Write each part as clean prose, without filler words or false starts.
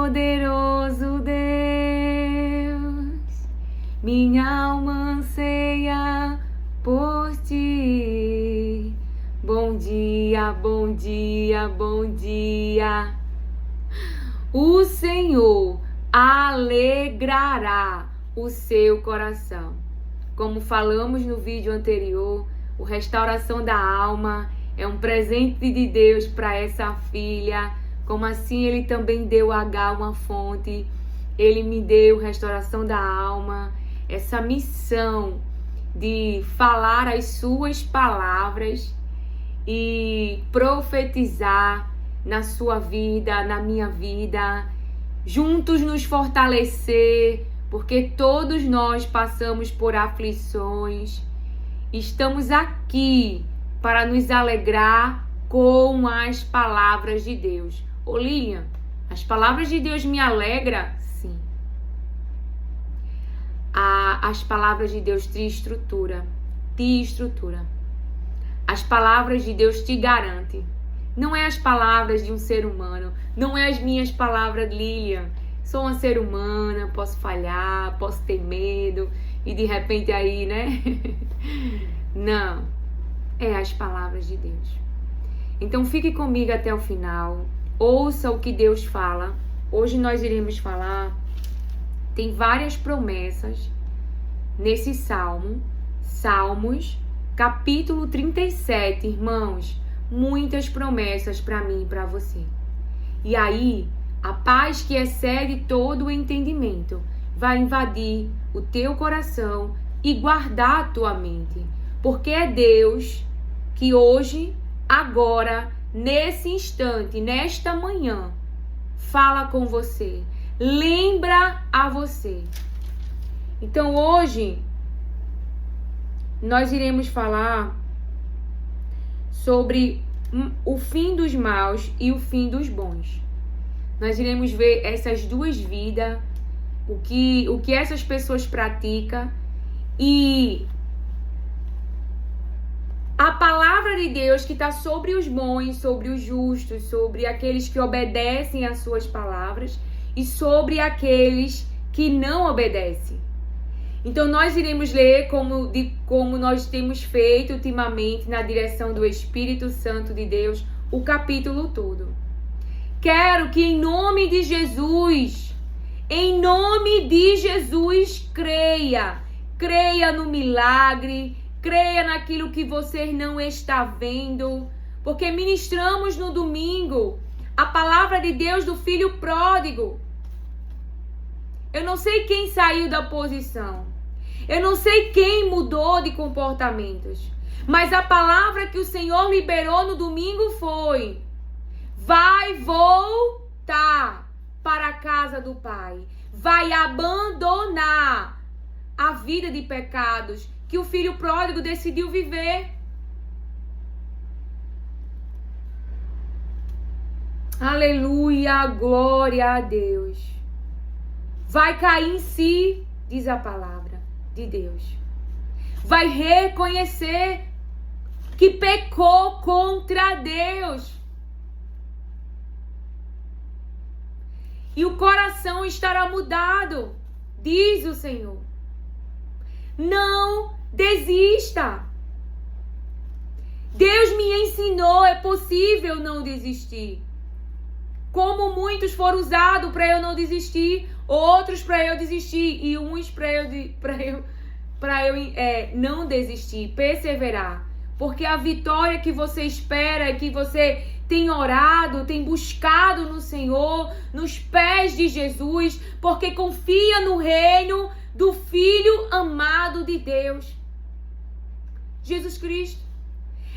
poderoso Deus, minha alma anseia por ti. Bom dia, bom dia, bom dia. O Senhor alegrará o seu coração. Como falamos no vídeo anterior, a restauração da alma é um presente de Deus para essa filha. Como assim Ele também deu a H uma fonte, Ele me deu restauração da alma, essa missão de falar as suas palavras e profetizar na sua vida, na minha vida, juntos nos fortalecer, porque todos nós passamos por aflições. Estamos aqui para nos alegrar com as palavras de Deus. Ô Lilian, as palavras de Deus me alegram? Sim. As palavras de Deus te estrutura. As palavras de Deus te garantem. Não é as palavras de um ser humano, não é as minhas palavras, Lilian. Sou uma ser humana, posso falhar, posso ter medo e de repente aí, né? Não, é as palavras de Deus. Então fique comigo até o final, ouça o que Deus fala. Hoje nós iremos falar, tem várias promessas nesse salmo, Salmos, capítulo 37, irmãos, muitas promessas para mim e para você. E aí, a paz que excede todo o entendimento vai invadir o teu coração e guardar a tua mente. Porque é Deus que hoje, agora, nesse instante, nesta manhã, fala com você, lembra a você. Então hoje, nós iremos falar sobre o fim dos maus e o fim dos bons. Nós iremos ver essas duas vidas, o que essas pessoas praticam e a palavra de Deus que está sobre os bons, sobre os justos, sobre aqueles que obedecem às suas palavras e sobre aqueles que não obedecem. Então nós iremos ler como nós temos feito ultimamente na direção do Espírito Santo de Deus, o capítulo todo. Quero que em nome de Jesus, creia no milagre, creia naquilo que você não está vendo, porque ministramos no domingo a palavra de Deus do filho pródigo. Eu não sei quem saiu da posição, eu não sei quem mudou de comportamentos, mas a palavra que o Senhor liberou no domingo foi: vai voltar para a casa do Pai, vai abandonar a vida de pecados que o filho pródigo decidiu viver. Aleluia, glória a Deus. Vai cair em si, diz a palavra de Deus. Vai reconhecer que pecou contra Deus. E o coração estará mudado, diz o Senhor. Não desista. Deus me ensinou, é possível não desistir. Como muitos foram usados para eu não desistir, outros para eu desistir e uns para eu não desistir, perseverar. Porque a vitória que você espera, que você tem orado, tem buscado no Senhor, nos pés de Jesus, porque confia no reino do Filho amado de Deus, Jesus Cristo.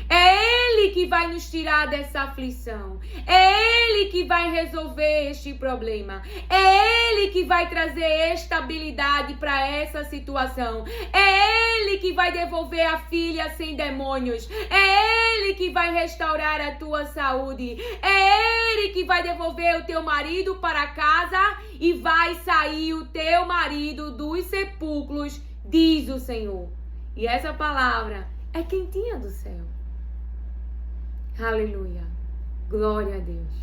É Ele que vai nos tirar dessa aflição. É Ele que vai resolver este problema. É Ele que vai trazer estabilidade para essa situação. É Ele que vai devolver a filha sem demônios. É Ele que vai restaurar a tua saúde. É Ele que vai devolver o teu marido para casa e vai sair o teu marido dos sepulcros, diz o Senhor. E essa palavra é quentinha do céu. Aleluia. Glória a Deus.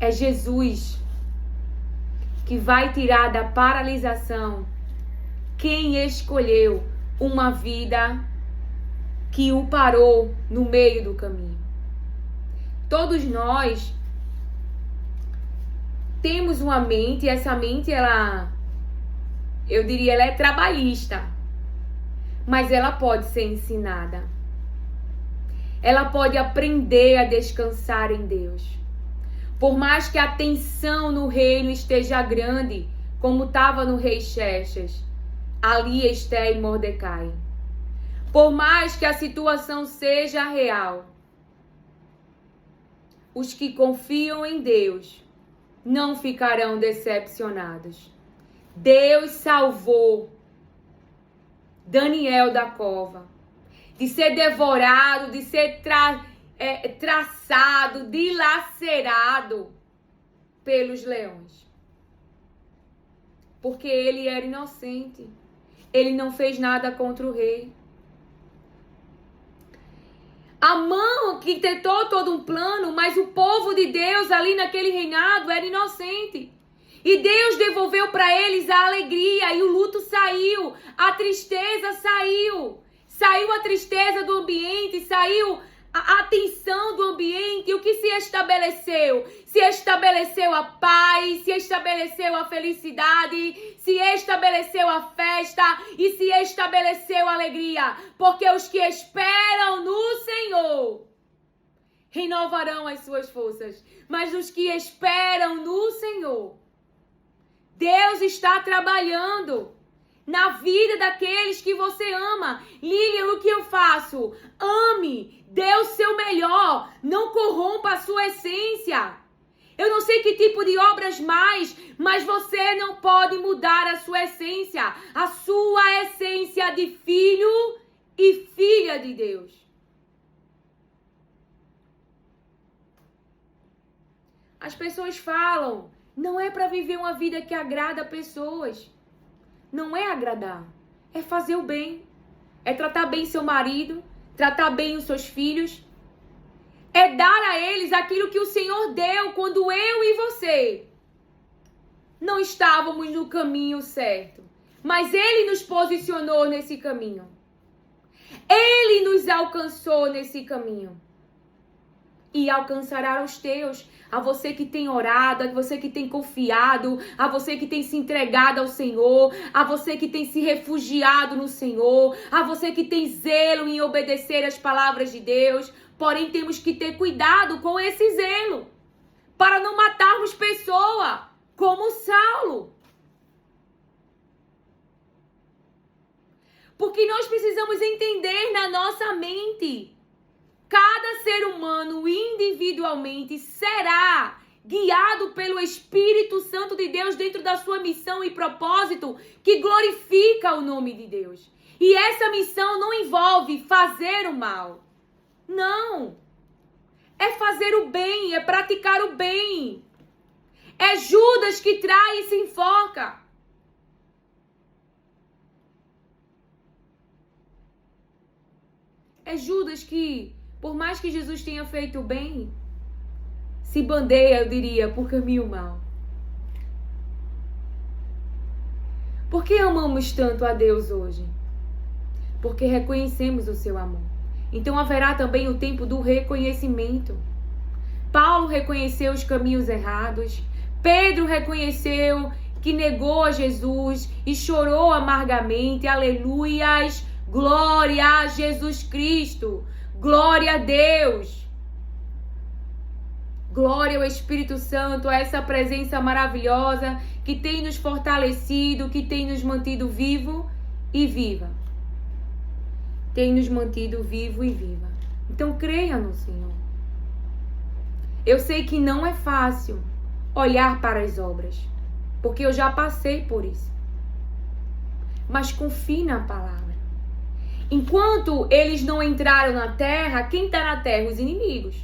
É Jesus que vai tirar da paralisação quem escolheu uma vida que o parou no meio do caminho. Todos nós temos uma mente, e essa mente, eu diria, ela é trabalhista, mas ela pode ser ensinada. Ela pode aprender a descansar em Deus. Por mais que a tensão no reino esteja grande, como estava no rei Xerxes, ali Esté e Mordecai. Por mais que a situação seja real, os que confiam em Deus não ficarão decepcionados. Deus salvou Daniel da cova, de ser devorado, de ser traçado, dilacerado pelos leões. Porque ele era inocente. Ele não fez nada contra o rei. Amã que tentou todo um plano, mas o povo de Deus ali naquele reinado era inocente. E Deus devolveu para eles a alegria e o luto saiu, a tristeza saiu. Saiu a tristeza do ambiente, saiu a tensão do ambiente. E o que se estabeleceu? Se estabeleceu a paz, se estabeleceu a felicidade, se estabeleceu a festa e se estabeleceu a alegria. Porque os que esperam no Senhor renovarão as suas forças. Mas os que esperam no Senhor, Deus está trabalhando na vida daqueles que você ama. Lilian, o que eu faço? Ame, dê o seu melhor, não corrompa a sua essência. Eu não sei que tipo de obras mais, mas você não pode mudar a sua essência de filho e filha de Deus. As pessoas falam, não é para viver uma vida que agrada pessoas. Não é agradar, é fazer o bem. É tratar bem seu marido, tratar bem os seus filhos. É dar a eles aquilo que o Senhor deu quando eu e você não estávamos no caminho certo. Mas Ele nos posicionou nesse caminho. Ele nos alcançou nesse caminho. E alcançará os teus. A você que tem orado, a você que tem confiado, a você que tem se entregado ao Senhor, a você que tem se refugiado no Senhor, a você que tem zelo em obedecer as palavras de Deus. Porém, temos que ter cuidado com esse zelo, para não matarmos pessoa, como Saulo. Porque nós precisamos entender na nossa mente, cada ser humano individualmente será guiado pelo Espírito Santo de Deus dentro da sua missão e propósito que glorifica o nome de Deus. E essa missão não envolve fazer o mal. Não. É fazer o bem, é praticar o bem. É Judas que trai e se enforca. É Judas que, por mais que Jesus tenha feito o bem, se bandeia, eu diria, por caminho mau. Por que amamos tanto a Deus hoje? Porque reconhecemos o seu amor. Então haverá também o tempo do reconhecimento. Paulo reconheceu os caminhos errados. Pedro reconheceu que negou a Jesus e chorou amargamente. Aleluias! Glória a Jesus Cristo! Glória a Deus! Glória ao Espírito Santo, a essa presença maravilhosa que tem nos fortalecido, que tem nos mantido vivo e viva. Tem nos mantido vivo e viva. Então creia no Senhor. Eu sei que não é fácil olhar para as obras, porque eu já passei por isso. Mas confie na palavra. Enquanto eles não entraram na terra, quem está na terra? Os inimigos.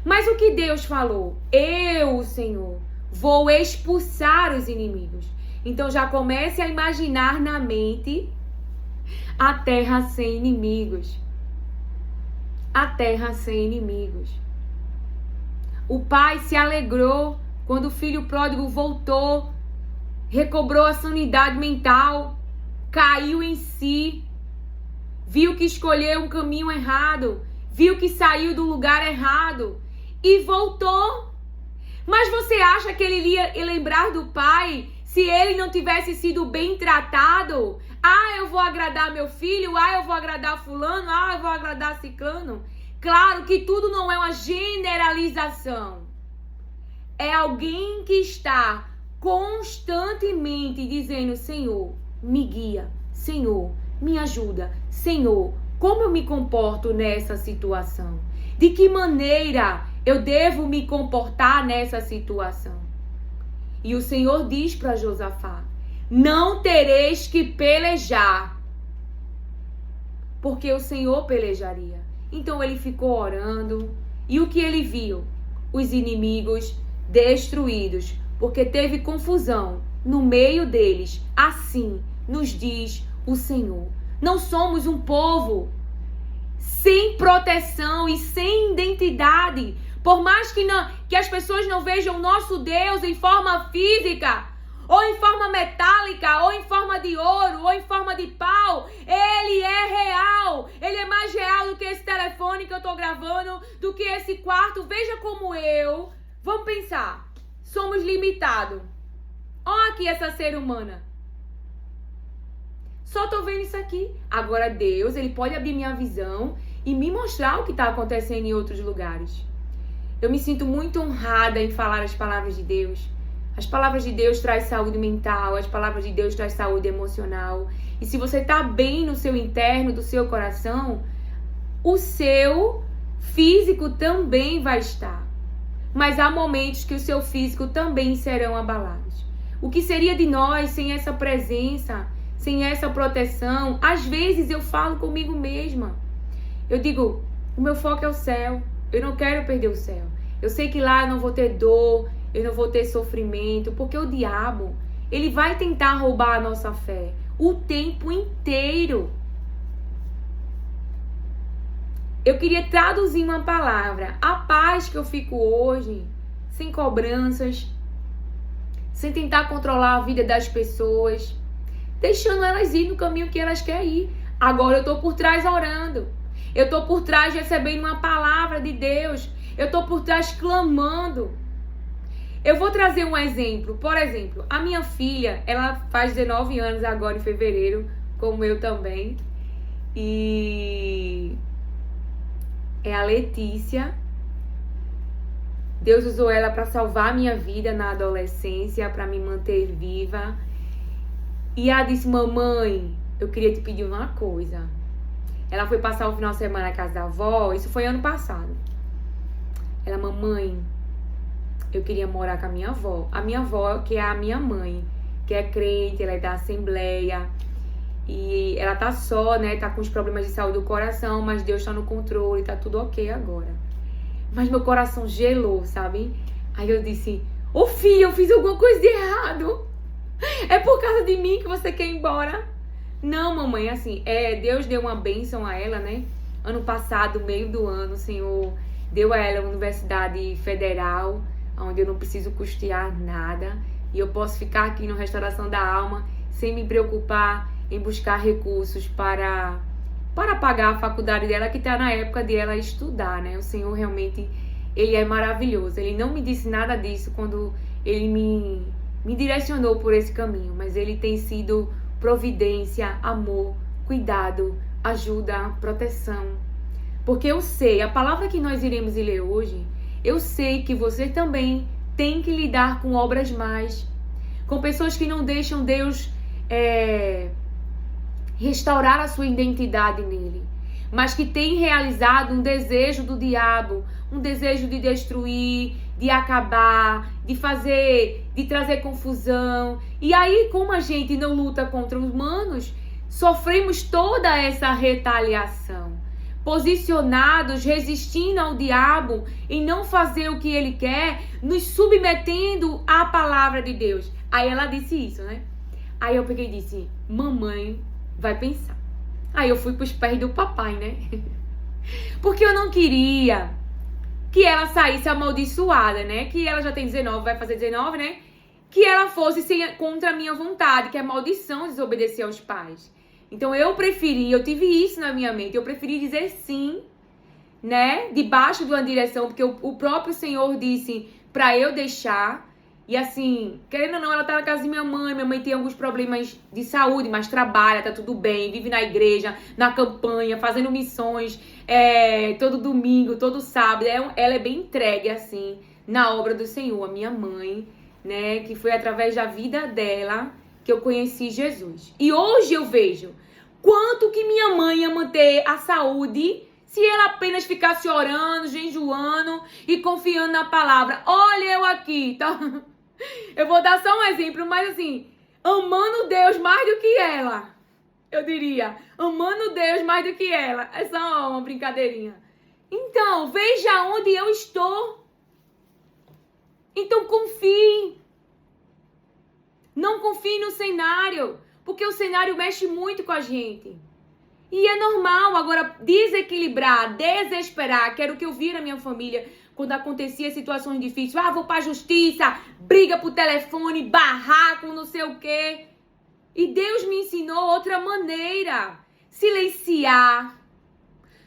Mas o que Deus falou? Eu, o Senhor, vou expulsar os inimigos. Então já comece a imaginar na mente a terra sem inimigos. A terra sem inimigos. O pai se alegrou quando o filho pródigo voltou, recobrou a sanidade mental, caiu em si, viu que escolheu um caminho errado, viu que saiu do lugar errado e voltou. Mas você acha que ele ia lembrar do pai se ele não tivesse sido bem tratado? Ah, eu vou agradar meu filho, eu vou agradar fulano, eu vou agradar ciclano. Claro que tudo não é uma generalização. É alguém que está constantemente dizendo: Senhor, me guia, Senhor, me ajuda, Senhor, como eu me comporto nessa situação? De que maneira eu devo me comportar nessa situação? E o Senhor diz para Josafá: não tereis que pelejar, porque o Senhor pelejaria. Então ele ficou orando, e o que ele viu? Os inimigos destruídos, porque teve confusão no meio deles. Assim nos diz o Senhor. Não somos um povo sem proteção e sem identidade. Por mais que as pessoas não vejam o nosso Deus em forma física, ou em forma metálica, ou em forma de ouro, ou em forma de pau, Ele é real. Ele é mais real do que esse telefone que eu estou gravando, do que esse quarto. Veja como vamos pensar, somos limitados. Olha aqui essa ser humana. Só estou vendo isso aqui. Agora Deus, Ele pode abrir minha visão e me mostrar o que está acontecendo em outros lugares. Eu me sinto muito honrada em falar as palavras de Deus. As palavras de Deus trazem saúde mental, as palavras de Deus trazem saúde emocional. E se você está bem no seu interno, do seu coração, o seu físico também vai estar. Mas há momentos que o seu físico também serão abalados. O que seria de nós sem essa presença, sem essa proteção? Às vezes eu falo comigo mesma. Eu digo, o meu foco é o céu. Eu não quero perder o céu. Eu sei que lá eu não vou ter dor, eu não vou ter sofrimento, porque o diabo, ele vai tentar roubar a nossa fé o tempo inteiro. Eu queria traduzir uma palavra: a paz que eu fico hoje, sem cobranças, sem tentar controlar a vida das pessoas, deixando elas ir no caminho que elas querem ir. Agora eu tô por trás orando, eu tô por trás recebendo uma palavra de Deus, eu tô por trás clamando. Eu vou trazer um exemplo. Por exemplo, a minha filha, ela faz 19 anos agora em fevereiro, como eu também. E é a Letícia. Deus usou ela para salvar a minha vida na adolescência, para me manter viva. E ela disse: mamãe, eu queria te pedir uma coisa. Ela foi passar o final de semana na casa da avó, isso foi ano passado. Ela: mamãe, eu queria morar com a minha avó. A minha avó, que é a minha mãe, que é crente, ela é da Assembleia. E ela tá só, né? Tá com os problemas de saúde do coração, mas Deus tá no controle, tá tudo ok agora. Mas meu coração gelou, sabe? Aí eu disse: ô filha, eu fiz alguma coisa de errado. É por causa de mim que você quer ir embora? Não, mamãe, assim, Deus deu uma bênção a ela, né? Ano passado, meio do ano, o Senhor deu a ela uma universidade federal, onde eu não preciso custear nada. E eu posso ficar aqui no Restauração da Alma sem me preocupar em buscar recursos para pagar a faculdade dela, que está na época de ela estudar, né? O Senhor realmente, Ele é maravilhoso. Ele não me disse nada disso quando Ele me direcionou por esse caminho, mas Ele tem sido providência, amor, cuidado, ajuda, proteção. Porque eu sei, a palavra que nós iremos ler hoje, eu sei que você também tem que lidar com obras más, com pessoas que não deixam Deus restaurar a sua identidade nele, mas que tem realizado um desejo do diabo, um desejo de destruir, de acabar, de trazer confusão. E aí, como a gente não luta contra os humanos, sofremos toda essa retaliação, posicionados, resistindo ao diabo em não fazer o que ele quer, nos submetendo à palavra de Deus. Aí ela disse isso, né? Aí eu peguei e disse: mamãe vai pensar. Aí eu fui pros pés do papai, né? Porque eu não queria que ela saísse amaldiçoada, né? Que ela já tem 19, vai fazer 19, né? Que ela fosse contra a minha vontade, que é maldição desobedecer aos pais. Então eu tive isso na minha mente, eu preferi dizer sim, né? Debaixo de uma direção, porque o próprio Senhor disse pra eu deixar. E assim, querendo ou não, ela tá na casa de minha mãe tem alguns problemas de saúde, mas trabalha, tá tudo bem, vive na igreja, na campanha, fazendo missões, todo domingo, todo sábado. Ela é bem entregue, assim, na obra do Senhor, a minha mãe, né, que foi através da vida dela que eu conheci Jesus. E hoje eu vejo quanto que minha mãe ia manter a saúde se ela apenas ficasse orando, jejuando e confiando na palavra. Olha eu aqui, tá? Eu vou dar só um exemplo, mas assim, amando Deus mais do que ela. Eu diria, amando Deus mais do que ela. É só uma brincadeirinha. Então, veja onde eu estou. Então, confie. Não confie no cenário, porque o cenário mexe muito com a gente. E é normal. Agora, desequilibrar, desesperar, que era o que eu vi na minha família quando acontecia situações difíceis. Vou pra justiça, briga por telefone, barraco, não sei o quê. E Deus me ensinou outra maneira. Silenciar,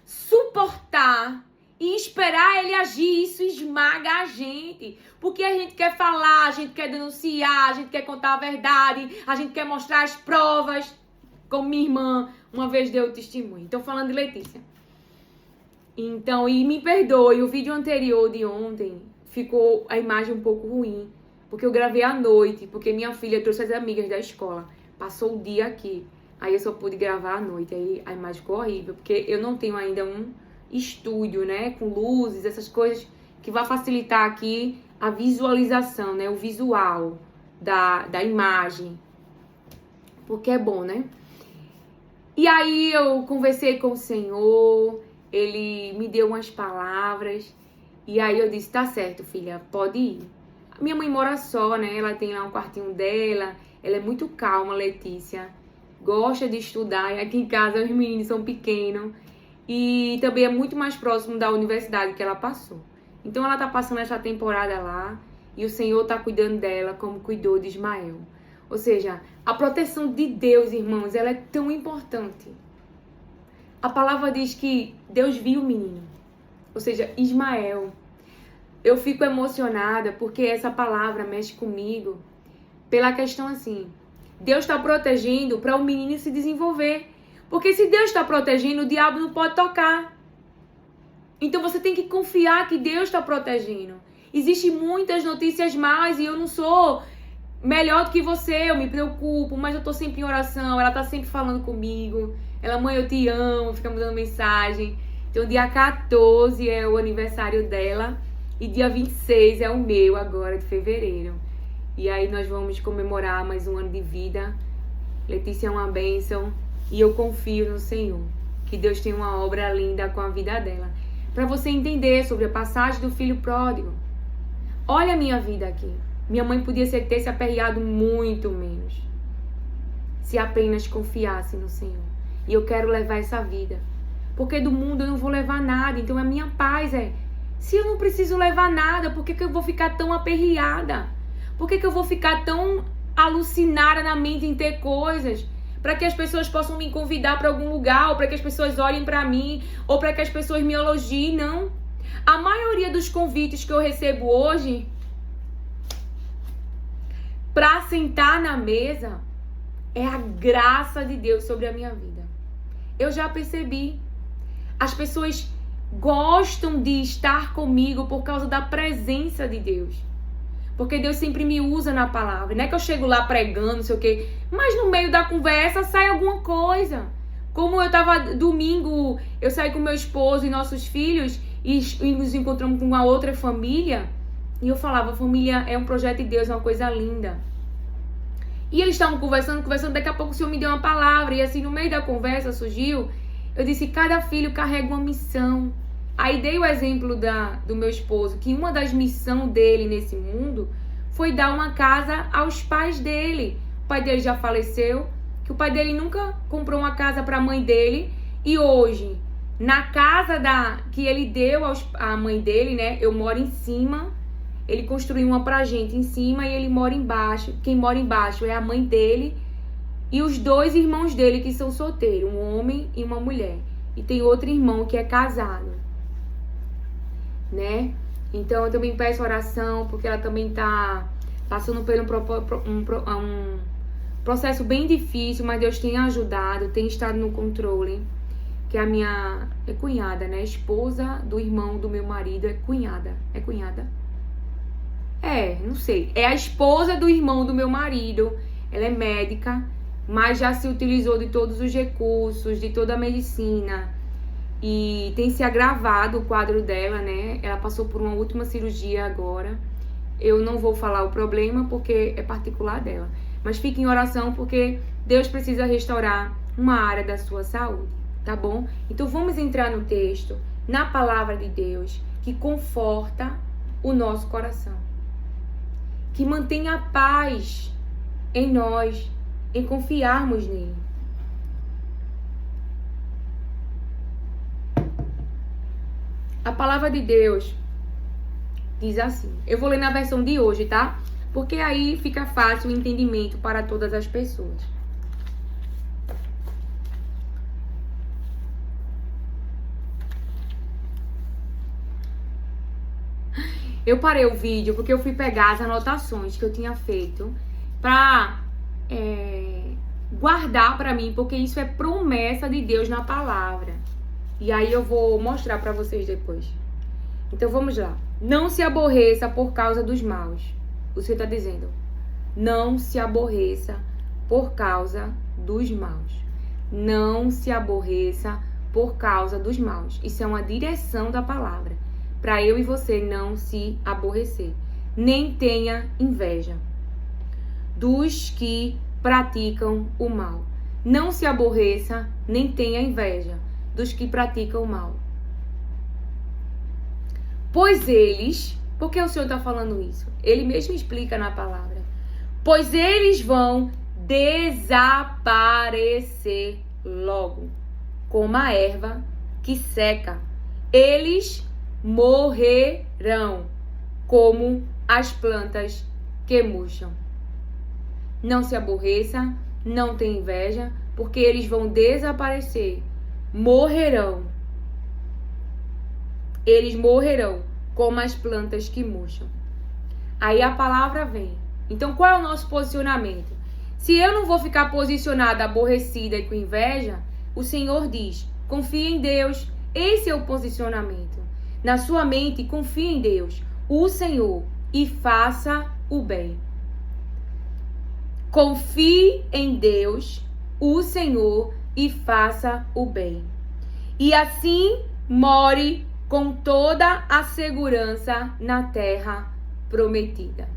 suportar e esperar Ele agir. Isso esmaga a gente. Porque a gente quer falar, a gente quer denunciar, a gente quer contar a verdade, a gente quer mostrar as provas. Como minha irmã uma vez deu testemunho. Então, falando de Letícia. Então, e me perdoe, o vídeo anterior de ontem ficou a imagem um pouco ruim. Porque eu gravei à noite, porque minha filha trouxe as amigas da escola. Passou o dia aqui. Aí eu só pude gravar à noite. Aí a imagem ficou horrível, porque eu não tenho ainda um estúdio, né? Com luzes, essas coisas que vai facilitar aqui a visualização, né? O visual da imagem. Porque é bom, né? E aí eu conversei com o Senhor, Ele me deu umas palavras, e aí eu disse, tá certo, filha, pode ir. Minha mãe mora só, né? Ela tem lá um quartinho dela, ela é muito calma, Letícia, gosta de estudar, e aqui em casa os meninos são pequenos, e também é muito mais próximo da universidade que ela passou. Então ela tá passando essa temporada lá, e o Senhor tá cuidando dela como cuidou de Ismael. Ou seja, a proteção de Deus, irmãos, ela é tão importante. A palavra diz que Deus viu o menino. Ou seja, Ismael. Eu fico emocionada porque essa palavra mexe comigo pela questão assim. Deus está protegendo para o menino se desenvolver. Porque se Deus está protegendo, o diabo não pode tocar. Então você tem que confiar que Deus está protegendo. Existem muitas notícias más e eu não sou melhor do que você, eu me preocupo, mas eu tô sempre em oração, ela tá sempre falando comigo. Ela, mãe, eu te amo, fica me dando mensagem. Então, dia 14 é o aniversário dela e dia 26 é o meu, agora, de fevereiro. E aí nós vamos comemorar mais um ano de vida. Letícia é uma bênção e eu confio no Senhor, que Deus tem uma obra linda com a vida dela. Para você entender sobre a passagem do filho pródigo. Olha a minha vida aqui. Minha mãe podia ter se aperreado muito menos se apenas confiasse no Senhor. E eu quero levar essa vida. Porque do mundo eu não vou levar nada. Então a minha paz é, se eu não preciso levar nada, por que eu vou ficar tão aperreada? Por que eu vou ficar tão alucinada na mente em ter coisas? Para que as pessoas possam me convidar para algum lugar, ou para que as pessoas olhem para mim, ou para que as pessoas me elogiem, não. A maioria dos convites que eu recebo hoje para sentar na mesa é a graça de Deus sobre a minha vida. Eu já percebi. As pessoas gostam de estar comigo por causa da presença de Deus. Porque Deus sempre me usa na palavra. Não é que eu chego lá pregando, não sei o quê. Mas no meio da conversa sai alguma coisa. Como eu tava domingo, eu saí com meu esposo e nossos filhos e nos encontramos com uma outra família. E eu falava, família é um projeto de Deus, é uma coisa linda. E eles estavam conversando, daqui a pouco o Senhor me deu uma palavra. E assim, no meio da conversa surgiu, eu disse, cada filho carrega uma missão. Aí dei o exemplo do meu esposo, que uma das missões dele nesse mundo foi dar uma casa aos pais dele. O pai dele já faleceu, que o pai dele nunca comprou uma casa para a mãe dele. E hoje, Na casa que ele deu à mãe dele, né? Eu moro em cima. Ele construiu uma pra gente em cima e ele mora embaixo. Quem mora embaixo é a mãe dele e os 2 irmãos dele que são solteiros, um homem e uma mulher. E tem outro irmão que é casado, né? Então eu também peço oração, porque ela também tá passando por um processo bem difícil, mas Deus tem ajudado, tem estado no controle. Que a minha cunhada, né? Esposa do irmão do meu marido é cunhada. É cunhada? Não sei. É a esposa do irmão do meu marido. Ela é médica, mas já se utilizou de todos os recursos, de toda a medicina. E tem se agravado o quadro dela, né? Ela passou por uma última cirurgia agora. Eu não vou falar o problema porque é particular dela. Mas fique em oração porque Deus precisa restaurar uma área da sua saúde, tá bom? Então vamos entrar no texto, na palavra de Deus, que conforta o nosso coração. Que mantém a paz em nós, em confiarmos nele. A palavra de Deus diz assim. Eu vou ler na versão de hoje, tá? Porque aí fica fácil o entendimento para todas as pessoas. Eu parei o vídeo porque eu fui pegar as anotações que eu tinha feito pra guardar pra mim, porque isso é promessa de Deus na palavra. E aí eu vou mostrar pra vocês depois. Então vamos lá. Não se aborreça por causa dos maus. O Senhor está dizendo, não se aborreça por causa dos maus. Não se aborreça por causa dos maus. Isso é uma direção da palavra. Para eu e você não se aborrecer. Nem tenha inveja dos que praticam o mal. Não se aborreça, nem tenha inveja dos que praticam o mal. Pois eles... Por que o Senhor está falando isso? Ele mesmo explica na palavra. Pois eles vão desaparecer logo, como a erva que seca. Eles morrerão, como as plantas que murcham. Não se aborreça, não tenha inveja, porque eles vão desaparecer. Morrerão. Eles morrerão, como as plantas que murcham. Aí a palavra vem. Então qual é o nosso posicionamento? Se eu não vou ficar posicionada, aborrecida e com inveja, o Senhor diz, confie em Deus. Esse é o posicionamento. Na sua mente, confie em Deus, o Senhor, e faça o bem. Confie em Deus, o Senhor, e faça o bem. E assim more com toda a segurança na terra prometida.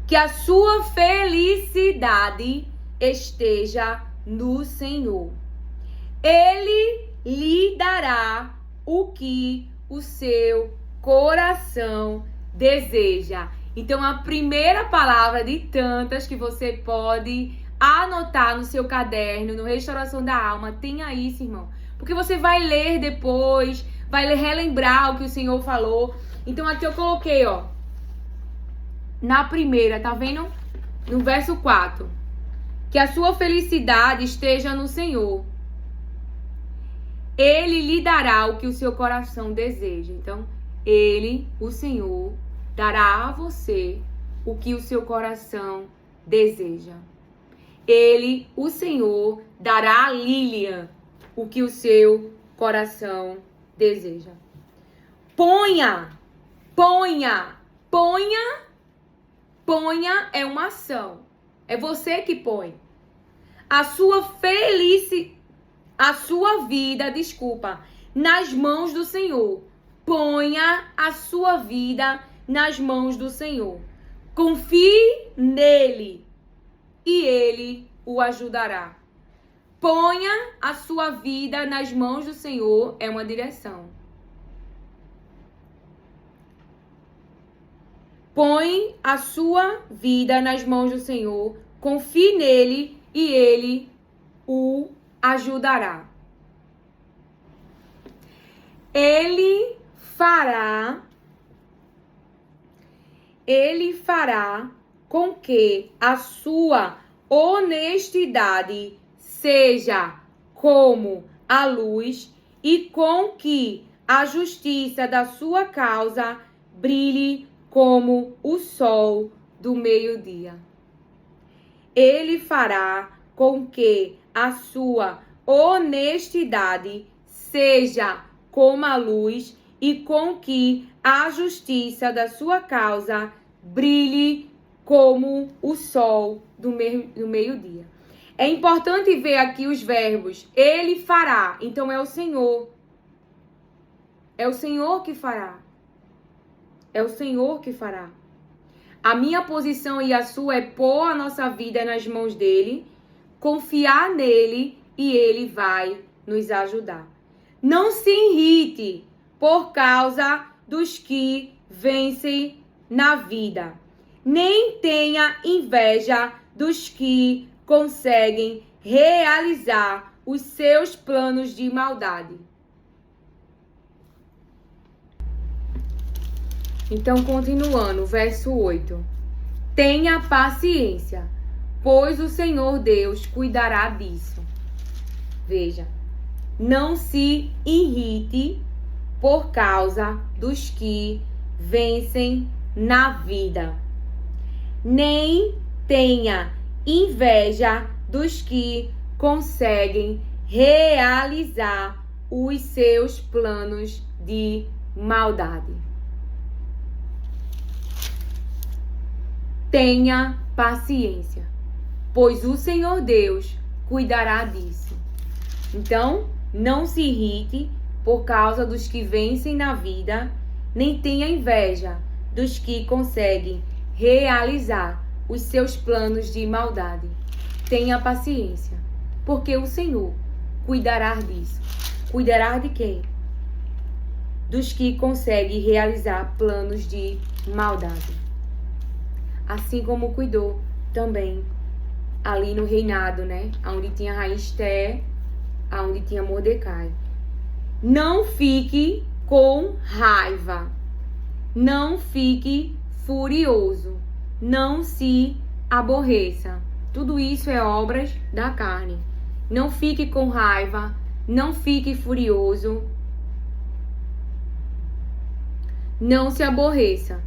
Que a sua felicidade esteja no Senhor. Ele lhe dará o que o seu coração deseja. Então, a primeira palavra de tantas que você pode anotar no seu caderno, no Restauração da Alma, tenha isso, irmão. Porque você vai ler depois, vai relembrar o que o Senhor falou. Então, aqui eu coloquei, ó. Na primeira, tá vendo? No verso 4. Que a sua felicidade esteja no Senhor. Ele lhe dará o que o seu coração deseja. Então, ele, o Senhor, dará a você o que o seu coração deseja. Ele, o Senhor, dará a Lilian o que o seu coração deseja. Ponha é uma ação. É você que põe. A sua vida, nas mãos do Senhor. Ponha a sua vida nas mãos do Senhor. Confie nele e ele o ajudará. Ponha a sua vida nas mãos do Senhor é uma direção. Põe a sua vida nas mãos do Senhor, confie nele e ele o ajudará. Ele fará com que a sua honestidade seja como a luz e com que a justiça da sua causa brilhe como o sol do meio-dia. Ele fará com que a sua honestidade seja como a luz e com que a justiça da sua causa brilhe como o sol do meio-dia. É importante ver aqui os verbos. Ele fará. Então é o Senhor. É o Senhor que fará. É o Senhor que fará. A minha posição e a sua é pôr a nossa vida nas mãos dele, confiar nele e ele vai nos ajudar. Não se irrite por causa dos que vencem na vida. Nem tenha inveja dos que conseguem realizar os seus planos de maldade. Então, continuando, verso 8. Tenha paciência, pois o Senhor Deus cuidará disso. Veja, não se irrite por causa dos que vencem na vida. Nem tenha inveja dos que conseguem realizar os seus planos de maldade. Tenha paciência, pois o Senhor Deus cuidará disso. Então, não se irrite por causa dos que vencem na vida, nem tenha inveja dos que conseguem realizar os seus planos de maldade. Tenha paciência, porque o Senhor cuidará disso. Cuidará de quem? Dos que conseguem realizar planos de maldade. Assim como cuidou também ali no reinado, né? Onde tinha a rainha Esther, onde tinha Mordecai. Não fique com raiva. Não fique furioso. Não se aborreça. Tudo isso é obras da carne. Não fique com raiva. Não fique furioso. Não se aborreça.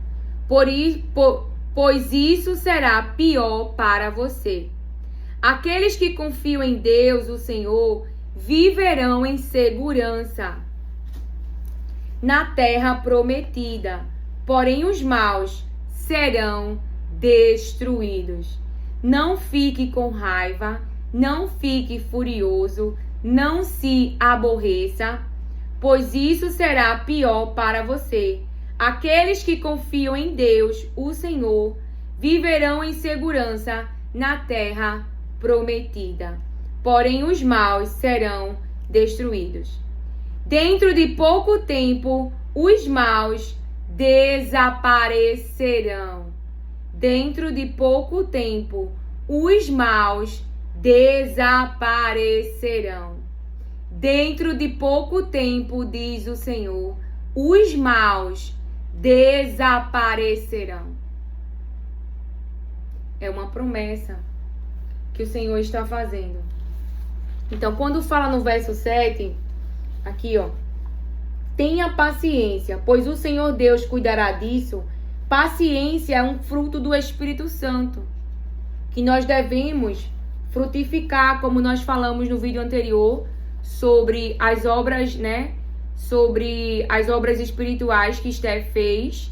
Pois isso será pior para você. Aqueles que confiam em Deus, o Senhor, viverão em segurança na terra prometida. Porém, os maus serão destruídos. Não fique com raiva, não fique furioso, não se aborreça, pois isso será pior para você. Aqueles que confiam em Deus, o Senhor, viverão em segurança na terra prometida. Porém, os maus serão destruídos. Dentro de pouco tempo, os maus desaparecerão. Dentro de pouco tempo, os maus desaparecerão. Dentro de pouco tempo, diz o Senhor, os maus desaparecerão. É uma promessa que o Senhor está fazendo. Então, quando fala no verso 7, aqui ó, tenha paciência, pois o Senhor Deus cuidará disso. Paciência é um fruto do Espírito Santo, que nós devemos frutificar, como nós falamos no vídeo anterior, sobre as obras, né? Sobre as obras espirituais que Esther fez,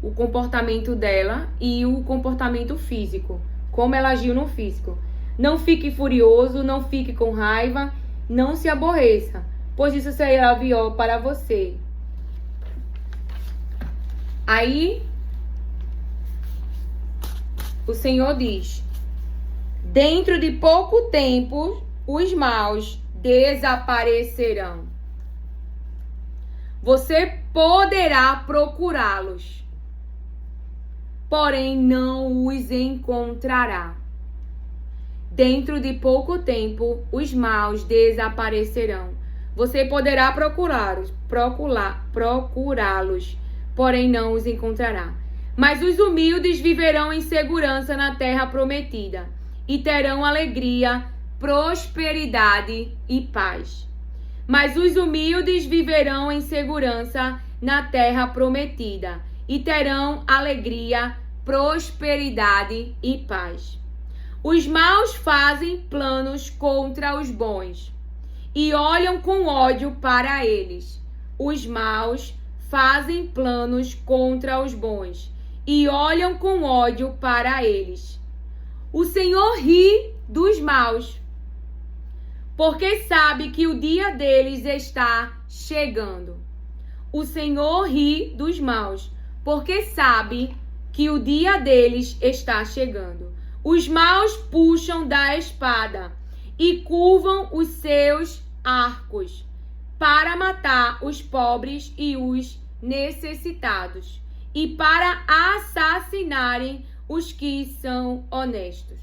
o comportamento dela e o comportamento físico, como ela agiu no físico. Não fique furioso, não fique com raiva, não se aborreça, pois isso será pior para você. Aí, o Senhor diz, dentro de pouco tempo, os maus desaparecerão. Você poderá procurá-los, porém não os encontrará. Dentro de pouco tempo, os maus desaparecerão. Você poderá procurá-los, porém não os encontrará. Mas os humildes viverão em segurança na terra prometida e terão alegria, prosperidade e paz. Mas os humildes viverão em segurança na terra prometida e terão alegria, prosperidade e paz. Os maus fazem planos contra os bons e olham com ódio para eles. Os maus fazem planos contra os bons e olham com ódio para eles. O Senhor ri dos maus, porque sabe que o dia deles está chegando. O Senhor ri dos maus, porque sabe que o dia deles está chegando. Os maus puxam da espada e curvam os seus arcos para matar os pobres e os necessitados e para assassinarem os que são honestos.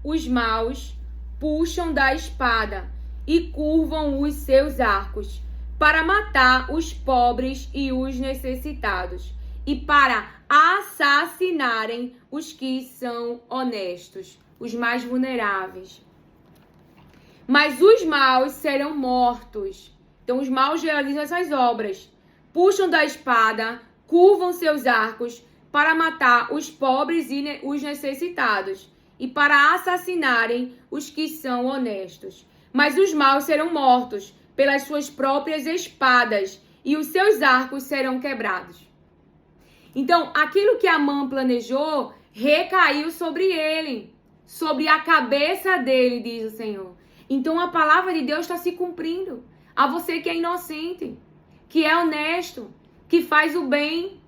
Os maus puxam da espada e curvam os seus arcos para matar os pobres e os necessitados e para assassinarem os que são honestos, os mais vulneráveis. Mas os maus serão mortos. Então os maus realizam essas obras. Puxam da espada, curvam seus arcos para matar os pobres e os necessitados e para assassinarem os que são honestos. Mas os maus serão mortos pelas suas próprias espadas e os seus arcos serão quebrados. Então, aquilo que Amã planejou recaiu sobre ele, sobre a cabeça dele, diz o Senhor. Então, a palavra de Deus está se cumprindo. A você que é inocente, que é honesto, que faz o bem.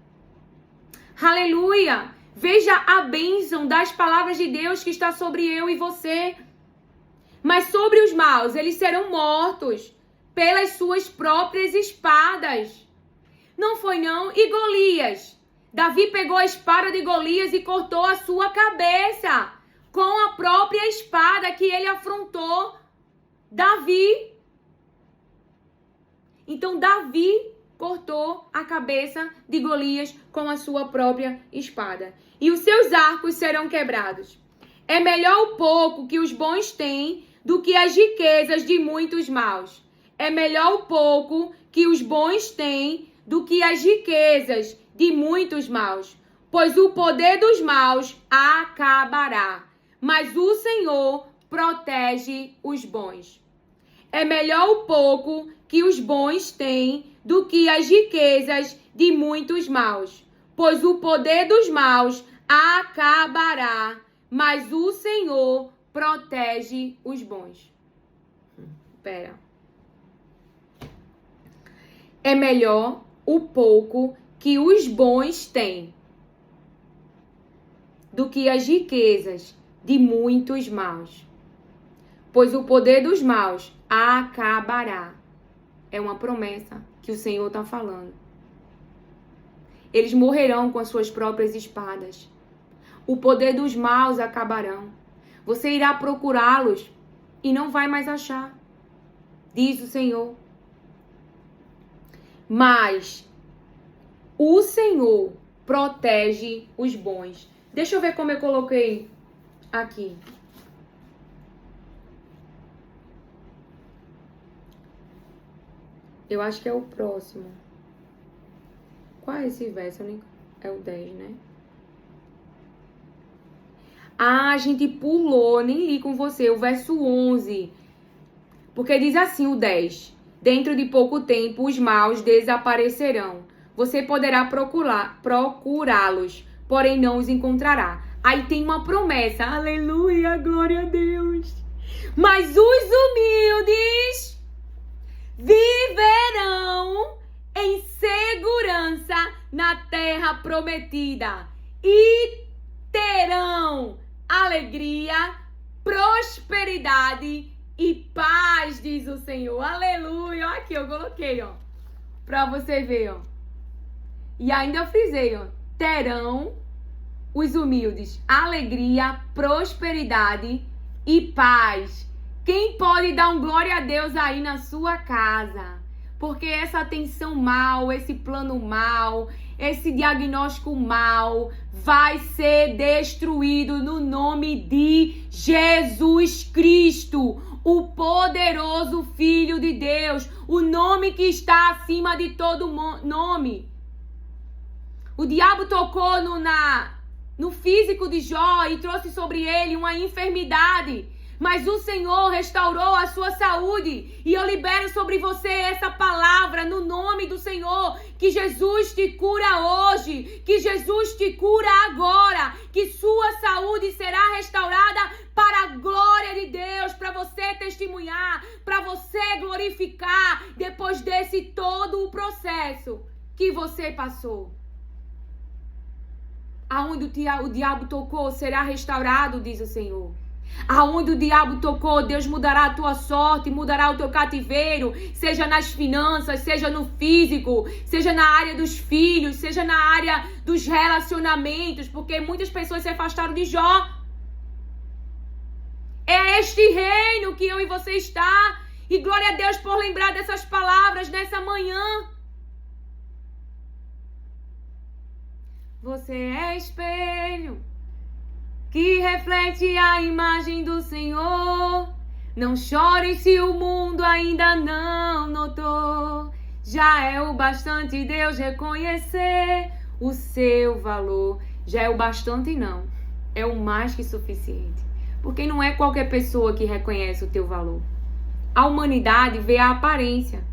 Aleluia! Veja a bênção das palavras de Deus que está sobre eu e você. Mas sobre os maus, eles serão mortos pelas suas próprias espadas. Não foi não? E Golias? Davi pegou a espada de Golias e cortou a sua cabeça com a própria espada que ele afrontou Davi. Então Davi cortou a cabeça de Golias com a sua própria espada. E os seus arcos serão quebrados. É melhor o pouco que os bons têm do que as riquezas de muitos maus. É melhor o pouco que os bons têm do que as riquezas de muitos maus. Pois o poder dos maus acabará, mas o Senhor protege os bons. É melhor o pouco que os bons têm do que as riquezas de muitos maus. Pois o poder dos maus acabará, mas o Senhor protege os bons. É melhor o pouco que os bons têm do que as riquezas de muitos maus. Pois o poder dos maus acabará. É uma promessa que o Senhor está falando. Eles morrerão com as suas próprias espadas. O poder dos maus acabarão. Você irá procurá-los e não vai mais achar, diz o Senhor. Mas o Senhor protege os bons. Deixa eu ver como eu coloquei aqui. Eu acho que é o próximo. Qual é esse verso? É o 10, né? Ah, a gente pulou, nem li com você, o verso 11. Porque diz assim o 10. Dentro de pouco tempo os maus desaparecerão. Você poderá procurá-los, porém não os encontrará. Aí tem uma promessa. Aleluia, glória a Deus. Mas os humildes viverão em segurança na terra prometida e terão alegria, prosperidade e paz, diz o Senhor. Aleluia. Aqui eu coloquei, ó, pra você ver, ó. E ainda eu frisei, ó, terão os humildes alegria, prosperidade e paz. Quem pode dar um glória a Deus aí na sua casa? Porque essa atenção mal, esse plano mal, esse diagnóstico mal vai ser destruído no nome de Jesus Cristo, o poderoso Filho de Deus, o nome que está acima de todo nome. O diabo tocou no físico de Jó e trouxe sobre ele uma enfermidade. Mas o Senhor restaurou a sua saúde. E eu libero sobre você essa palavra no nome do Senhor. Que Jesus te cura hoje. Que Jesus te cura agora. Que sua saúde será restaurada para a glória de Deus. Para você testemunhar. Para você glorificar. Depois desse todo o processo que você passou. Aonde o diabo tocou será restaurado, diz o Senhor. Aonde o diabo tocou, Deus mudará a tua sorte, mudará o teu cativeiro, seja nas finanças, seja no físico, seja na área dos filhos, seja na área dos relacionamentos, porque muitas pessoas se afastaram de Jó. É este reino que eu e você está, e glória a Deus por lembrar dessas palavras nessa manhã. Você é espelho que reflete a imagem do Senhor. Não chore se o mundo ainda não notou. Já é o bastante Deus reconhecer o seu valor. Já é o bastante não, é o mais que suficiente. Porque não é qualquer pessoa que reconhece o teu valor. A humanidade vê a aparência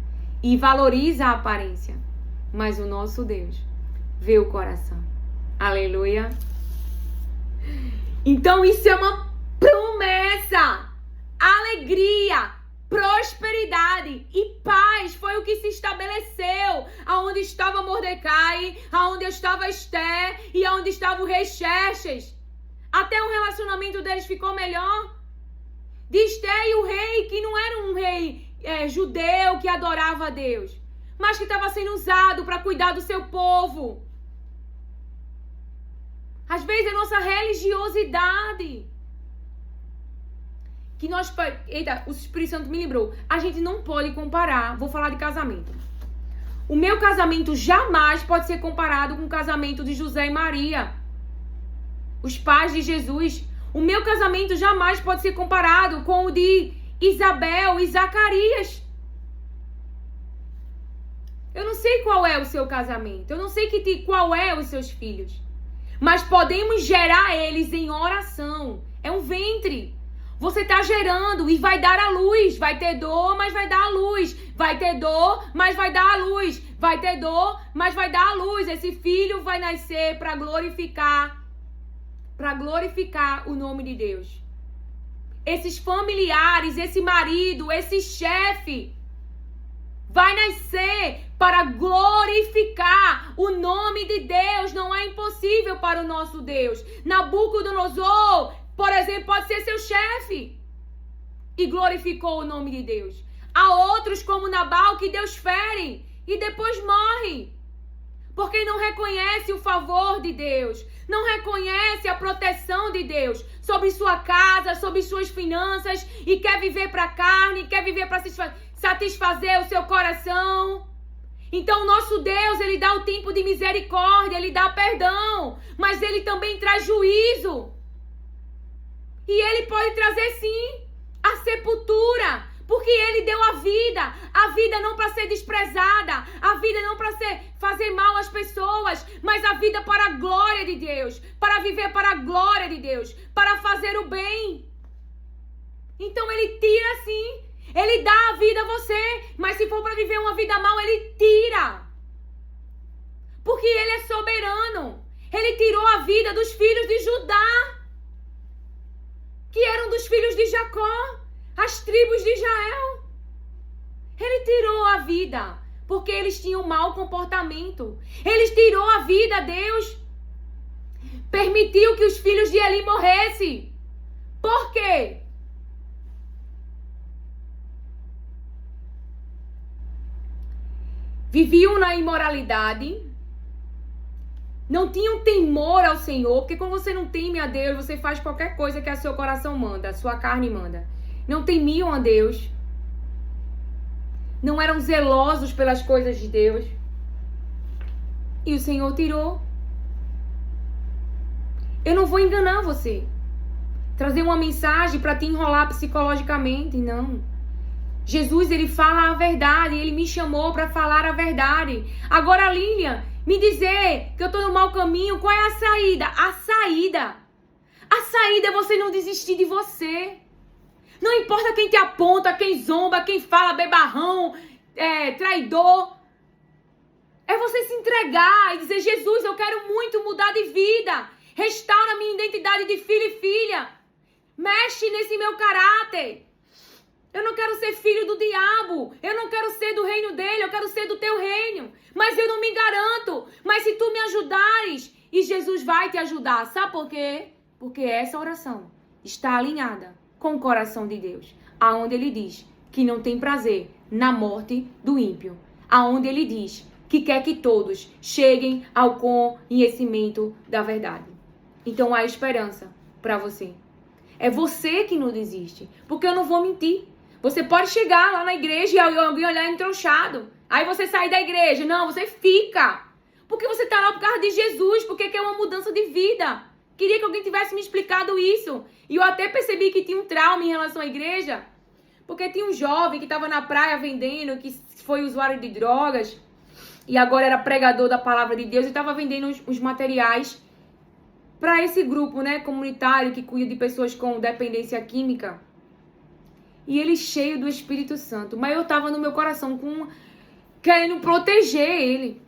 e valoriza a aparência. Mas o nosso Deus vê o coração. Aleluia. Então isso é uma promessa, alegria, prosperidade e paz foi o que se estabeleceu aonde estava Mordecai, aonde estava Esther e aonde estava o rei Xerxes. Até o relacionamento deles ficou melhor. De Esther e o rei, que não era um rei judeu que adorava a Deus, mas que estava sendo usado para cuidar do seu povo. Às vezes é nossa religiosidade que nós... Eita, o Espírito Santo me lembrou. A gente não pode comparar. Vou falar de casamento. O meu casamento jamais pode ser comparado com o casamento de José e Maria, os pais de Jesus. O meu casamento jamais pode ser comparado com o de Isabel e Zacarias. Eu não sei qual é o seu casamento. Eu não sei qual é os seus filhos. Mas podemos gerar eles em oração. É um ventre. Você está gerando e vai dar a luz. Vai ter dor, mas vai dar a luz. Vai ter dor, mas vai dar a luz. Vai ter dor, mas vai dar a luz. Esse filho vai nascer para glorificar o nome de Deus. Esses familiares, esse marido, esse chefe vai nascer para glorificar o nome de Deus. Não é impossível para o nosso Deus. Nabucodonosor, por exemplo, pode ser seu chefe e glorificou o nome de Deus. Há outros como Nabal que Deus fere e depois morre, porque não reconhece o favor de Deus, não reconhece a proteção de Deus sobre sua casa, sobre suas finanças e quer viver para a carne, quer viver para satisfazer o seu coração. Então o nosso Deus, ele dá o tempo de misericórdia, ele dá perdão, mas ele também traz juízo. E ele pode trazer sim a sepultura, porque ele deu a vida não para ser desprezada, a vida não para fazer mal às pessoas, mas a vida para a glória de Deus, para viver para a glória de Deus, para fazer o bem. Então ele tira sim. Ele dá a vida a você, mas se for para viver uma vida mal, ele tira. Porque ele é soberano. Ele tirou a vida dos filhos de Judá, que eram dos filhos de Jacó, as tribos de Israel. Ele tirou a vida, porque eles tinham mau comportamento. Ele tirou a vida, Deus permitiu que os filhos de Eli morressem. Por quê? Viviam na imoralidade, não tinham temor ao Senhor, porque quando você não teme a Deus, você faz qualquer coisa que a seu coração manda, a sua carne manda. não temiam a Deus, não eram zelosos pelas coisas de Deus. E o Senhor tirou. Eu não vou enganar você, trazer uma mensagem para te enrolar psicologicamente, não. Jesus, ele fala a verdade, ele me chamou para falar a verdade. Agora, Lilian, me dizer que eu tô no mau caminho, qual é a saída? A saída é você não desistir de você. Não importa quem te aponta, quem zomba, quem fala bebarrão, traidor. É você se entregar e dizer, Jesus, eu quero muito mudar de vida. Restaura minha identidade de filho e filha. Mexe nesse meu caráter. Eu não quero ser filho do diabo. Eu não quero ser do reino dele. Eu quero ser do teu reino. Mas eu não me garanto. Mas se tu me ajudares, e Jesus vai te ajudar. Sabe por quê? Porque essa oração está alinhada com o coração de Deus. Aonde ele diz que não tem prazer na morte do ímpio. Aonde ele diz que quer que todos cheguem ao conhecimento da verdade. Então há esperança para você. É você que não desiste. Porque eu não vou mentir. Você pode chegar lá na igreja e alguém olhar entrouxado. Aí você sai da igreja. Não, você fica. Porque você está lá por causa de Jesus. Porque quer uma mudança de vida. Queria que alguém tivesse me explicado isso. E eu até percebi que tinha um trauma em relação à igreja. Porque tinha um jovem que estava na praia vendendo, que foi usuário de drogas. E agora era pregador da palavra de Deus. E estava vendendo os materiais para esse grupo, né, comunitário que cuida de pessoas com dependência química. E ele cheio do Espírito Santo. Mas eu estava no meu coração querendo proteger ele.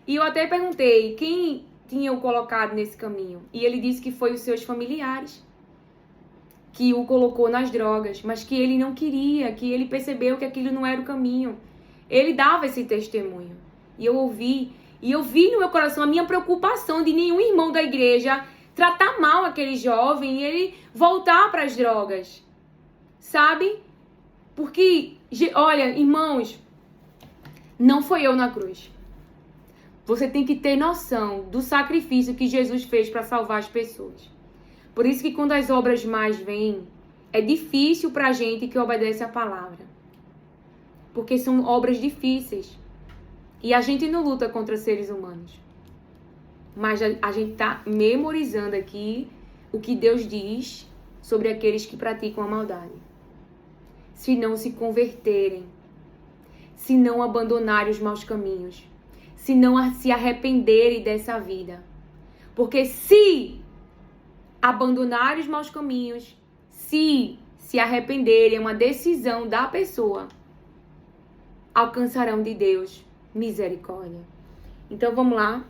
E eu até perguntei quem tinha o colocado nesse caminho. E ele disse que foi os seus familiares que o colocou nas drogas. Mas que ele não queria, que ele percebeu que aquilo não era o caminho. Ele dava esse testemunho. E eu ouvi. E eu vi no meu coração a minha preocupação de nenhum irmão da igreja tratar mal aquele jovem e ele voltar para as drogas. Sabe? Porque, olha, irmãos, não foi eu na cruz. Você tem que ter noção do sacrifício que Jesus fez para salvar as pessoas. Por isso que quando as obras mais vêm, é difícil para a gente que obedece a palavra. Porque são obras difíceis. E a gente não luta contra seres humanos. Mas a gente está memorizando aqui o que Deus diz sobre aqueles que praticam a maldade. Se não se converterem, se não abandonarem os maus caminhos, se não se arrependerem dessa vida. Porque se abandonarem os maus caminhos, se arrependerem, é uma decisão da pessoa, alcançarão de Deus misericórdia. Então vamos lá.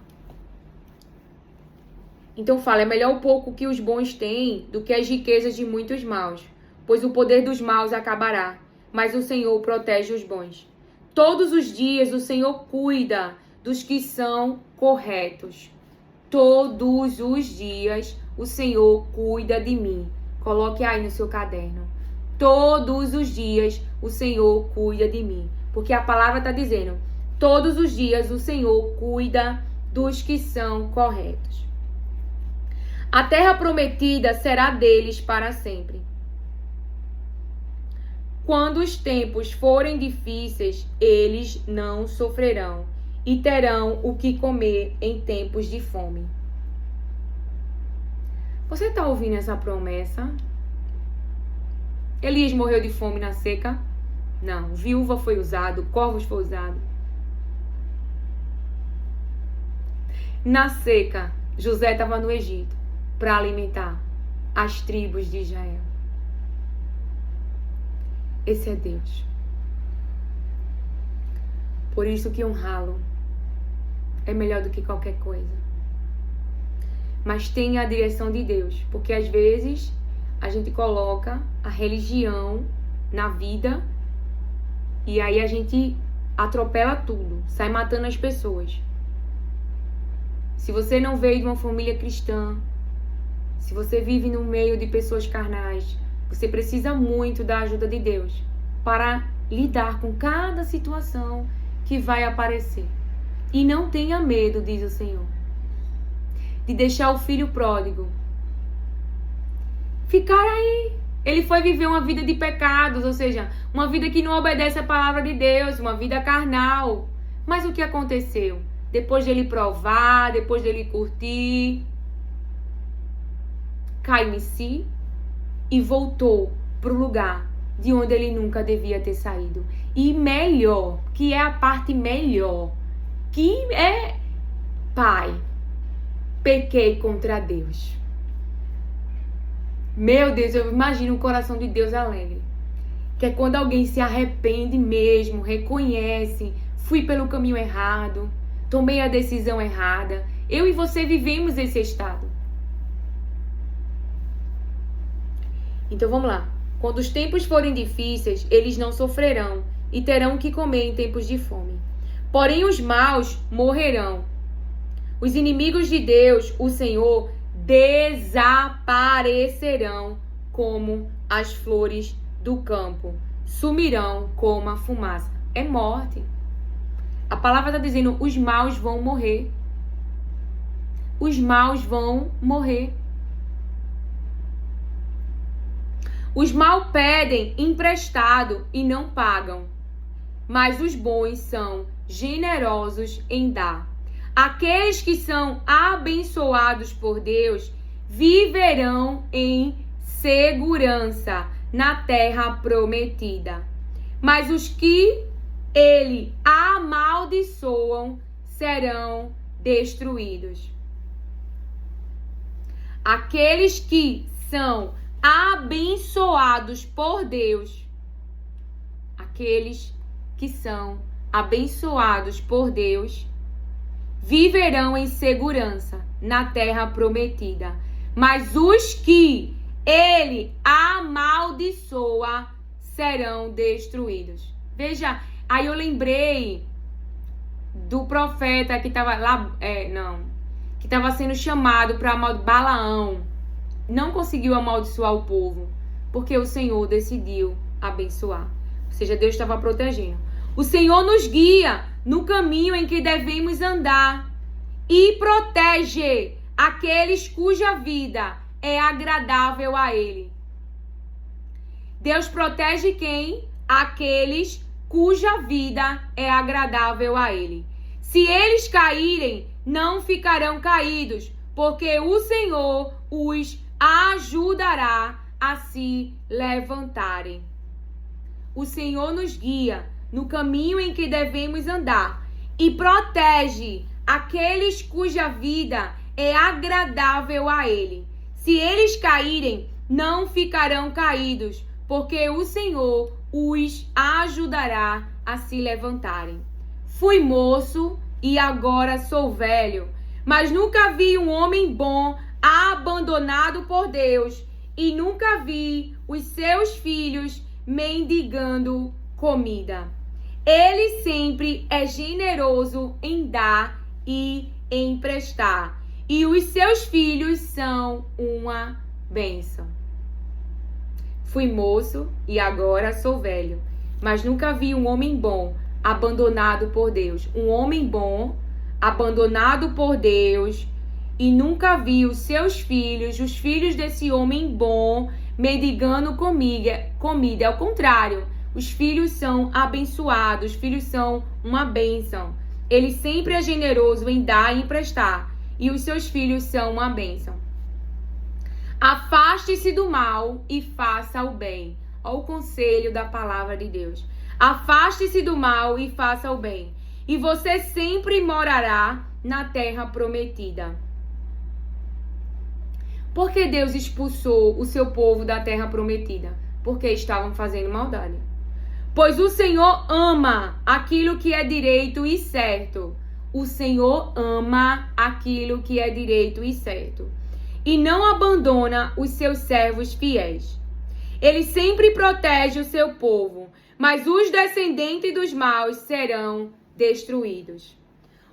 Então fala, é melhor o pouco que os bons têm do que as riquezas de muitos maus, pois o poder dos maus acabará, mas o Senhor protege os bons. Todos os dias o Senhor cuida dos que são corretos. Todos os dias o Senhor cuida de mim. Coloque aí no seu caderno. Todos os dias o Senhor cuida de mim. Porque a palavra está dizendo, todos os dias o Senhor cuida dos que são corretos. A terra prometida será deles para sempre. Quando os tempos forem difíceis, eles não sofrerão e terão o que comer em tempos de fome. Você está ouvindo essa promessa? Elias morreu de fome na seca? Não. Viúva foi usado, corvos foi usado. Na seca, José estava no Egito para alimentar as tribos de Israel. Esse é Deus. Por isso que honrá-lo é melhor do que qualquer coisa. Mas tenha a direção de Deus, porque às vezes a gente coloca a religião na vida e aí a gente atropela tudo, sai matando as pessoas. Se você não veio de uma família cristã, se você vive no meio de pessoas carnais, você precisa muito da ajuda de Deus para lidar com cada situação que vai aparecer. E não tenha medo, diz o Senhor, de deixar o filho pródigo ficar aí Ele foi viver uma vida de pecados, ou seja, uma vida que não obedece à palavra de Deus, uma vida carnal. Mas o que aconteceu? Depois dele provar, depois dele curtir, caiu em si e voltou para o lugar de onde ele nunca devia ter saído. E melhor, que é a parte melhor, que é: Pai, pequei contra Deus. Meu Deus, eu imagino o coração de Deus alegre. Que é quando alguém se arrepende mesmo, reconhece: fui pelo caminho errado, tomei a decisão errada. Eu e você vivemos esse estado. Então vamos lá. Quando os tempos forem difíceis, eles não sofrerão e terão que comer em tempos de fome. Porém os maus morrerão. Os inimigos de Deus, o Senhor, desaparecerão como as flores do campo. Sumirão como a fumaça. É morte. A palavra está dizendo: os maus vão morrer. Os maus vão morrer. Os maus pedem emprestado e não pagam, mas os bons são generosos em dar. Aqueles que são abençoados por Deus viverão em segurança na terra prometida. Mas os que ele amaldiçoam serão destruídos. Aqueles que são abençoados por Deus, aqueles que são abençoados por Deus, viverão em segurança na terra prometida. Mas os que ele amaldiçoa serão destruídos. Veja, aí eu lembrei do profeta que estava lá, que estava sendo chamado para Balaão. Não conseguiu amaldiçoar o povo, porque o Senhor decidiu abençoar. Ou seja, Deus estava protegendo. O Senhor nos guia no caminho em que devemos andar e protege aqueles cuja vida é agradável a Ele. Deus protege quem? Aqueles cuja vida é agradável a Ele. Se eles caírem, não ficarão caídos, porque o Senhor os ajudará a se levantarem. O Senhor nos guia no caminho em que devemos andar e protege aqueles cuja vida é agradável a Ele. Se eles caírem, não ficarão caídos, porque o Senhor os ajudará a se levantarem. Fui moço e agora sou velho, mas nunca vi um homem bom abandonado por Deus, e nunca vi os seus filhos mendigando comida. Ele sempre é generoso em dar e emprestar, e os seus filhos são uma bênção. Fui moço e agora sou velho, mas nunca vi um homem bom abandonado por Deus. Um homem bom abandonado por Deus, e nunca vi os seus filhos, os filhos desse homem bom, mendigando comida. Ao contrário, os filhos são abençoados, os filhos são uma bênção. Ele sempre é generoso em dar e emprestar, e os seus filhos são uma bênção. Afaste-se do mal e faça o bem. Olha o conselho da palavra de Deus. Afaste-se do mal e faça o bem, e você sempre morará na terra prometida. Por que Deus expulsou o seu povo da terra prometida? Porque estavam fazendo maldade. Pois o Senhor ama aquilo que é direito e certo. O Senhor ama aquilo que é direito e certo. E não abandona os seus servos fiéis. Ele sempre protege o seu povo, mas os descendentes dos maus serão destruídos.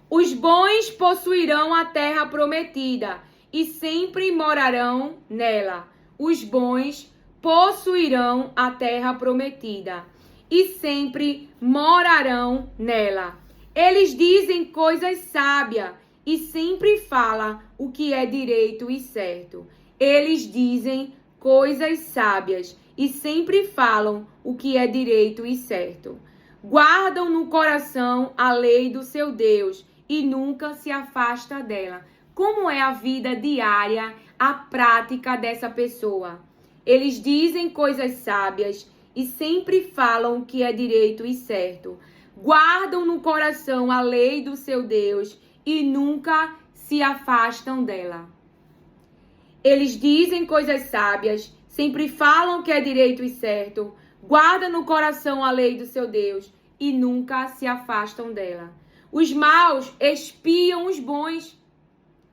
Os bons possuirão a terra prometida e sempre morarão nela. Os bons possuirão a terra prometida e sempre morarão nela. Eles dizem coisas sábias e sempre falam o que é direito e certo. Eles dizem coisas sábias e sempre falam o que é direito e certo. Guardam no coração a lei do seu Deus e nunca se afasta dela. Como é a vida diária, a prática dessa pessoa? Eles dizem coisas sábias e sempre falam o que é direito e certo. Guardam no coração a lei do seu Deus e nunca se afastam dela. Eles dizem coisas sábias, sempre falam o que é direito e certo. Guardam no coração a lei do seu Deus e nunca se afastam dela. Os maus espiam os bons.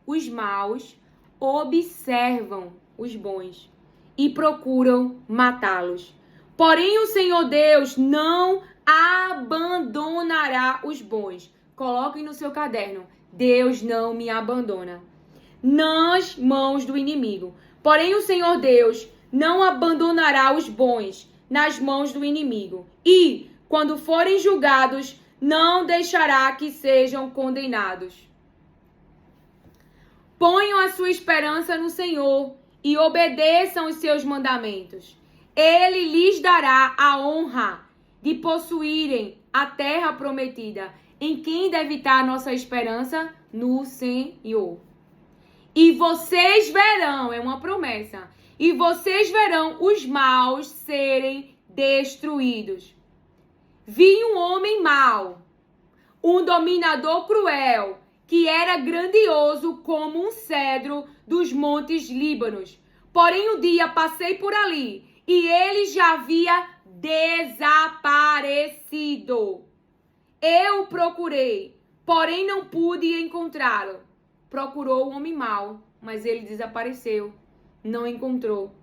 Os maus observam os bons e procuram matá-los. Porém, o Senhor Deus não abandonará os bons. Coloquem no seu caderno. Deus não me abandona nas mãos do inimigo. Porém, o Senhor Deus não abandonará os bons nas mãos do inimigo. E, quando forem julgados, não deixará que sejam condenados. Ponham a sua esperança no Senhor e obedeçam os seus mandamentos. Ele lhes dará a honra de possuírem a terra prometida. Em quem deve estar a nossa esperança? No Senhor. E vocês verão, é uma promessa, e vocês verão os maus serem destruídos. Vi um homem mau, um dominador cruel, que era grandioso como um cedro dos montes Líbanos. Porém, um dia passei por ali e ele já havia desaparecido. Eu o procurei, porém não pude encontrá-lo. Procurou o homem mau, mas ele desapareceu, não encontrou.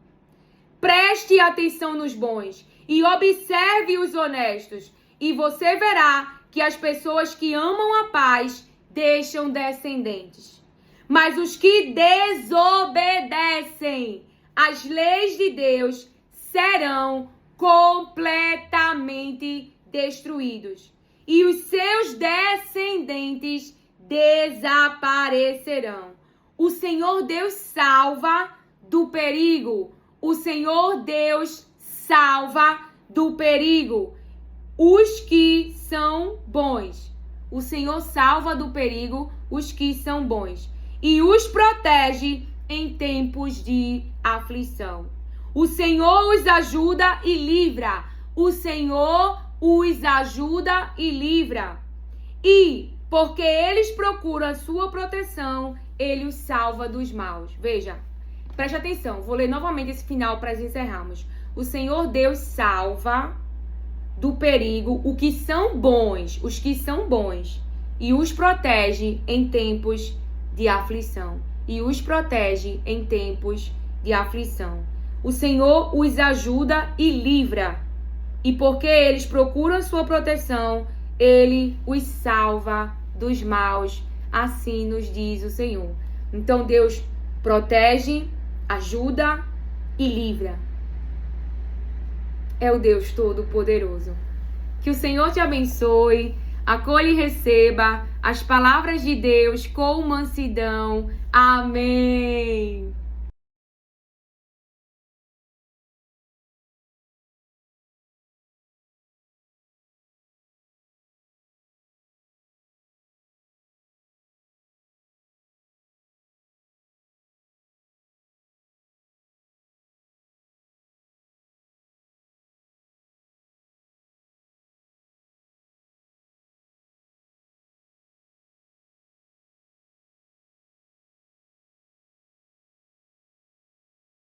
Preste atenção nos bons e observe os honestos, e você verá que as pessoas que amam a paz deixam descendentes. Mas os que desobedecem às leis de Deus serão completamente destruídos, e os seus descendentes desaparecerão. O Senhor Deus salva do perigo. O Senhor Deus salva do perigo os que são bons. O Senhor salva do perigo os que são bons e os protege em tempos de aflição. O Senhor os ajuda e livra. O Senhor os ajuda e livra. E, porque eles procuram a sua proteção, ele os salva dos maus. Veja, preste atenção. Vou ler novamente esse final para encerrarmos. O Senhor Deus salva do perigo os que são bons, e os protege em tempos de aflição. O Senhor os ajuda e livra. E porque eles procuram a sua proteção, ele os salva dos maus. Assim nos diz o Senhor. Então Deus protege, ajuda e livra. É o Deus Todo-Poderoso. Que o Senhor te abençoe, acolha e receba as palavras de Deus com mansidão. Amém.